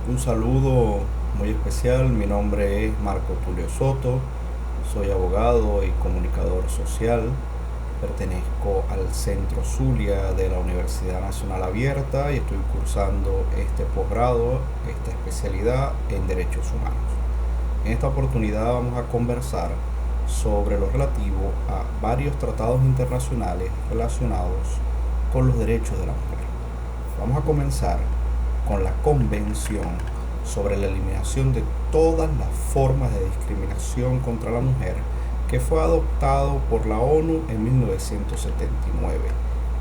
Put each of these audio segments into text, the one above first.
Un saludo muy especial, mi nombre es Marco Tulio Soto, soy abogado y comunicador social, pertenezco al Centro Zulia de la Universidad Nacional Abierta y estoy cursando este posgrado, esta especialidad en Derechos Humanos. En esta oportunidad vamos a conversar sobre lo relativo a varios tratados internacionales relacionados con los derechos de la mujer. Vamos a comenzar con la Convención sobre la eliminación de todas las formas de discriminación contra la mujer, que fue adoptado por la ONU en 1979.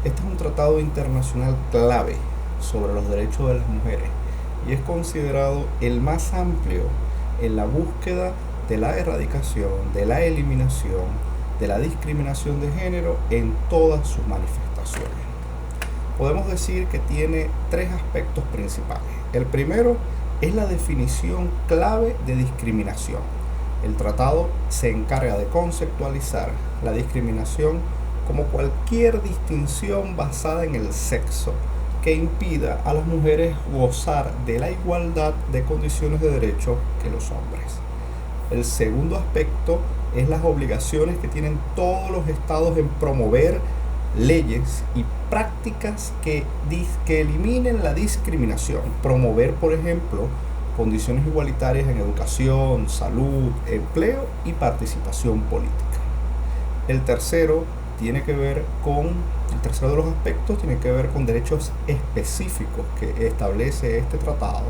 Este es un tratado internacional clave sobre los derechos de las mujeres y es considerado el más amplio en la búsqueda de la erradicación, de la eliminación, de la discriminación de género en todas sus manifestaciones. Podemos decir que tiene tres aspectos principales. El primero es la definición clave de discriminación. El tratado se encarga de conceptualizar la discriminación como cualquier distinción basada en el sexo que impida a las mujeres gozar de la igualdad de condiciones de derecho que los hombres. El segundo aspecto es las obligaciones que tienen todos los estados en promover leyes y prácticas que eliminen la discriminación. Promover, por ejemplo, condiciones igualitarias en educación, salud, empleo y participación política. El tercero el tercero de los aspectos tiene que ver con derechos específicos que establece este tratado,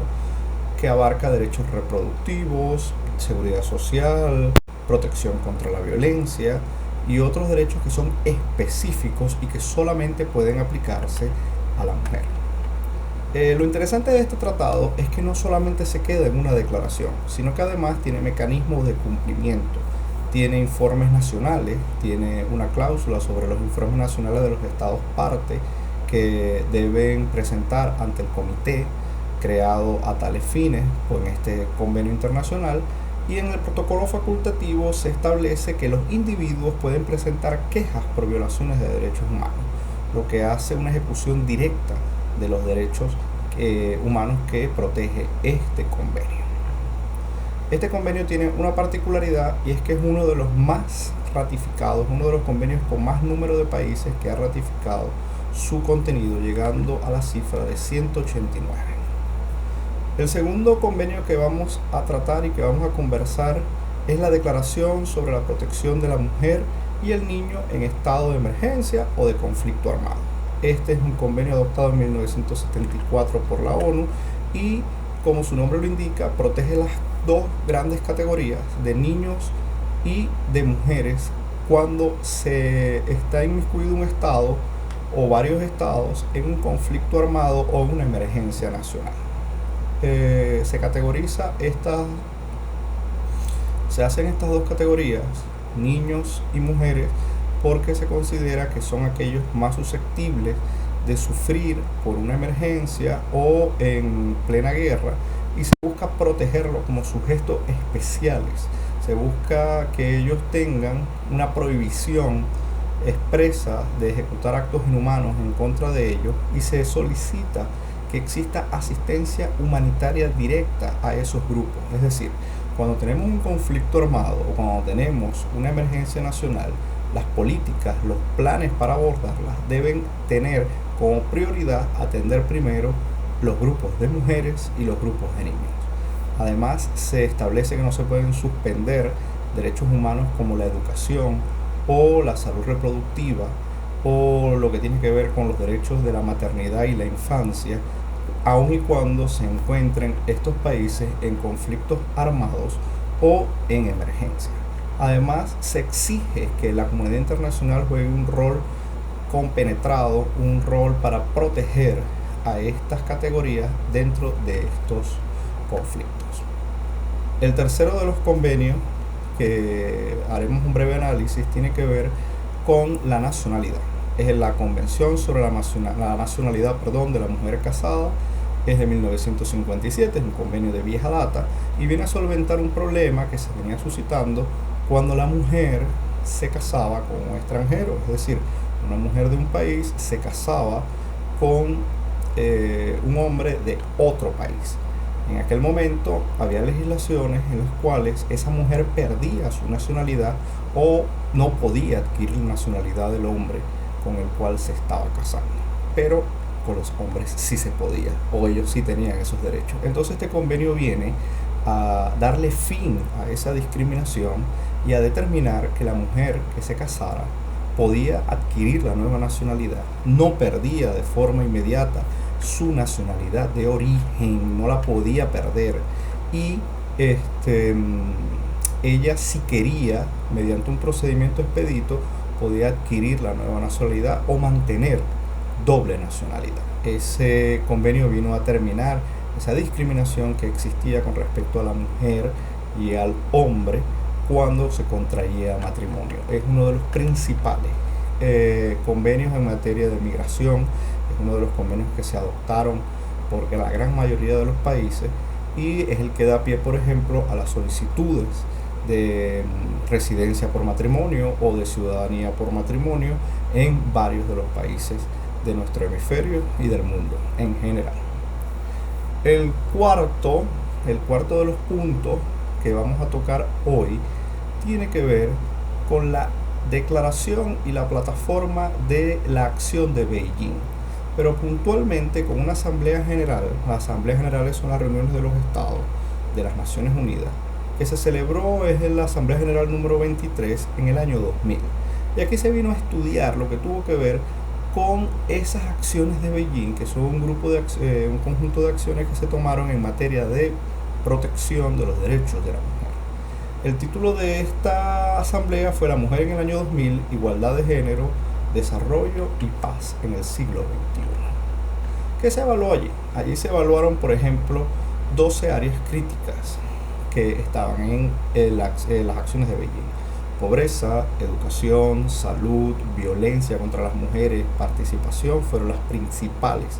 que abarca derechos reproductivos, seguridad social, protección contra la violencia y otros derechos que son específicos y que solamente pueden aplicarse a la mujer. Lo interesante de este tratado es que no solamente se queda en una declaración, sino que además tiene mecanismos de cumplimiento, tiene informes nacionales, tiene una cláusula sobre los informes nacionales de los estados parte que deben presentar ante el comité creado a tales fines en este convenio internacional, y en el protocolo facultativo se establece que los individuos pueden presentar quejas por violaciones de derechos humanos, lo que hace una ejecución directa de los derechos humanos que protege este convenio. Este convenio tiene una particularidad, y es que es uno de los más ratificados, uno de los convenios con más número de países que ha ratificado su contenido, llegando a la cifra de 189. El segundo convenio que vamos a tratar y que vamos a conversar es la Declaración sobre la Protección de la Mujer y el Niño en estado de emergencia o de conflicto armado. Este es un convenio adoptado en 1974 por la ONU y, como su nombre lo indica, protege las dos grandes categorías de niños y de mujeres cuando se está inmiscuido un estado o varios estados en un conflicto armado o en una emergencia nacional. Se hacen estas dos categorías, niños y mujeres, porque se considera que son aquellos más susceptibles de sufrir por una emergencia o en plena guerra, y se busca protegerlos como sujetos especiales. Se busca que ellos tengan una prohibición expresa de ejecutar actos inhumanos en contra de ellos, y se solicita que exista asistencia humanitaria directa a esos grupos. Es decir, cuando tenemos un conflicto armado o cuando tenemos una emergencia nacional, las políticas, los planes para abordarlas deben tener como prioridad atender primero los grupos de mujeres y los grupos de niños. Además, se establece que no se pueden suspender derechos humanos como la educación o la salud reproductiva o lo que tiene que ver con los derechos de la maternidad y la infancia, aun y cuando se encuentren estos países en conflictos armados o en emergencia. Además, se exige que la comunidad internacional juegue un rol compenetrado, un rol para proteger a estas categorías dentro de estos conflictos. El tercero de los convenios, que haremos un breve análisis, tiene que ver con la nacionalidad. Es la Convención sobre la nacionalidad de la mujer casada. Es de 1957, es un convenio de vieja data y viene a solventar un problema que se venía suscitando cuando la mujer se casaba con un extranjero. Es decir, una mujer de un país se casaba con un hombre de otro país. En aquel momento había legislaciones en las cuales esa mujer perdía su nacionalidad o no podía adquirir la nacionalidad del hombre con el cual se estaba casando. Pero con los hombres sí se podía, o ellos sí tenían esos derechos. Entonces este convenio viene a darle fin a esa discriminación y a determinar que la mujer que se casara podía adquirir la nueva nacionalidad, no perdía de forma inmediata su nacionalidad de origen, no la podía perder, y ella, si quería, mediante un procedimiento expedito, podía adquirir la nueva nacionalidad o mantener doble nacionalidad. Ese convenio vino a terminar esa discriminación que existía con respecto a la mujer y al hombre cuando se contraía matrimonio. Es uno de los principales convenios en materia de migración, es uno de los convenios que se adoptaron por la gran mayoría de los países, y es el que da pie, por ejemplo, a las solicitudes de residencia por matrimonio o de ciudadanía por matrimonio en varios de los países de nuestro hemisferio y del mundo en general. El cuarto de los puntos que vamos a tocar hoy tiene que ver con la declaración y la plataforma de la acción de Beijing, pero puntualmente con una asamblea general. Las asambleas generales son las reuniones de los estados de las Naciones Unidas, que se celebró en la Asamblea General número 23 en el año 2000. Y aquí se vino a estudiar lo que tuvo que ver con esas acciones de Beijing, que son un conjunto de acciones que se tomaron en materia de protección de los derechos de la mujer. El título de esta asamblea fue La mujer en el año 2000, igualdad de género, desarrollo y paz en el siglo XXI. ¿Qué se evaluó allí? Allí se evaluaron, por ejemplo, 12 áreas críticas que estaban en las acciones de Beijing: pobreza, educación, salud, violencia contra las mujeres, participación. Fueron las principales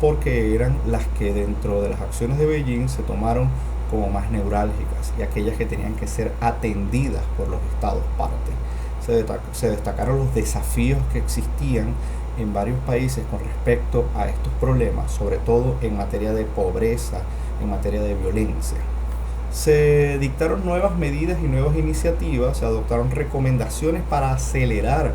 porque eran las que dentro de las acciones de Beijing se tomaron como más neurálgicas y aquellas que tenían que ser atendidas por los estados parte. Se destacaron los desafíos que existían en varios países con respecto a estos problemas, sobre todo en materia de pobreza, en materia de violencia. Se dictaron nuevas medidas y nuevas iniciativas, se adoptaron recomendaciones para acelerar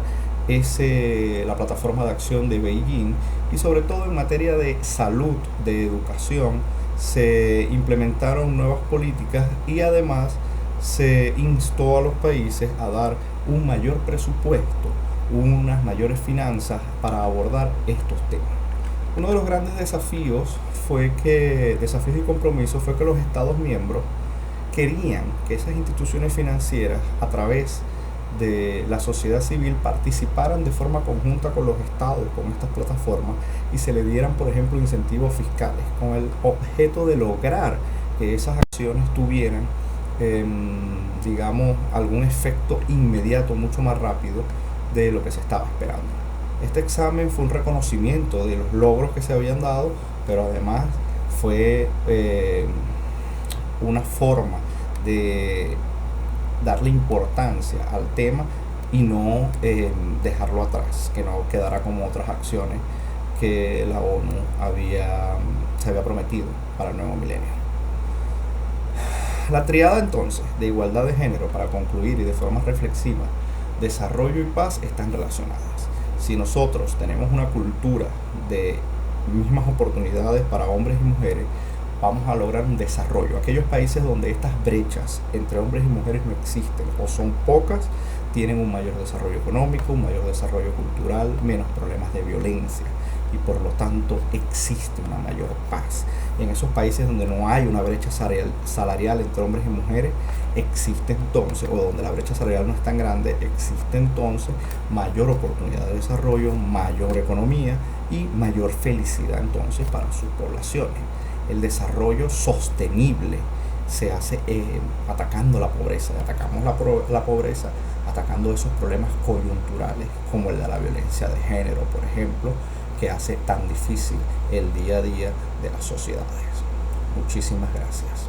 la plataforma de acción de Beijing, y sobre todo en materia de salud, de educación, se implementaron nuevas políticas y además se instó a los países a dar un mayor presupuesto, unas mayores finanzas para abordar estos temas. Uno de los grandes desafíos y compromisos fue que los Estados miembros querían que esas instituciones financieras, a través de la sociedad civil, participaran de forma conjunta con los estados, con estas plataformas, y se le dieran, por ejemplo, incentivos fiscales, con el objeto de lograr que esas acciones tuvieran, algún efecto inmediato, mucho más rápido de lo que se estaba esperando. Este examen fue un reconocimiento de los logros que se habían dado, pero además fue una forma de darle importancia al tema y no dejarlo atrás, que no quedara como otras acciones que la ONU se había prometido para el nuevo milenio. La triada entonces de igualdad de género, para concluir y de forma reflexiva, desarrollo y paz están relacionadas. Si nosotros tenemos una cultura de mismas oportunidades para hombres y mujeres, vamos a lograr un desarrollo. Aquellos países donde estas brechas entre hombres y mujeres no existen o son pocas, tienen un mayor desarrollo económico, un mayor desarrollo cultural, menos problemas de violencia, y por lo tanto existe una mayor paz. En esos países donde no hay una brecha salarial entre hombres y mujeres, existe entonces, o donde la brecha salarial no es tan grande, existe entonces mayor oportunidad de desarrollo, mayor economía y mayor felicidad entonces para sus poblaciones. El desarrollo sostenible se hace atacando la pobreza. Atacamos la pobreza atacando esos problemas coyunturales como el de la violencia de género, por ejemplo, que hace tan difícil el día a día de las sociedades. Muchísimas gracias.